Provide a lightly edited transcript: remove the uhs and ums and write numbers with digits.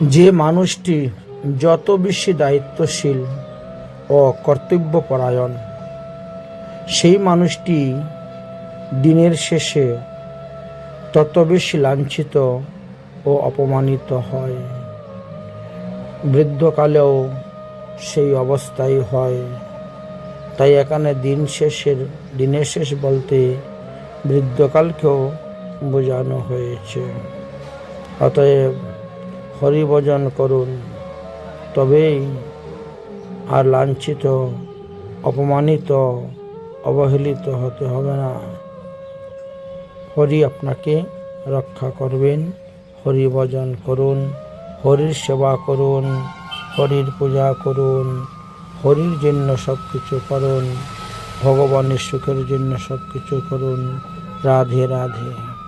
যে মানুষটি যত বেশি দায়িত্বশীল ও কর্তব্যপরায়ণ, সেই মানুষটি দিনের শেষে তত বেশি লাঞ্ছিত ও অপমানিত হয়। বৃদ্ধকালেও সেই অবস্থাই হয়। তাই এখানে দিনের শেষ বলতে বৃদ্ধকালকেও বোঝানো হয়েছে। অতএব হরিভজন করুন, তবেই আর লাঞ্ছিত, অপমানিত, অবহেলিত হতে হবে না। হরি আপনাকে রক্ষা করবেন। হরি ভজন করুন, হরির সেবা করুন, হরির পূজা করুন, হরির জন্য সব কিছু করুন, ভগবানের সুখের জন্য সব কিছু করুন। রাধে রাধে।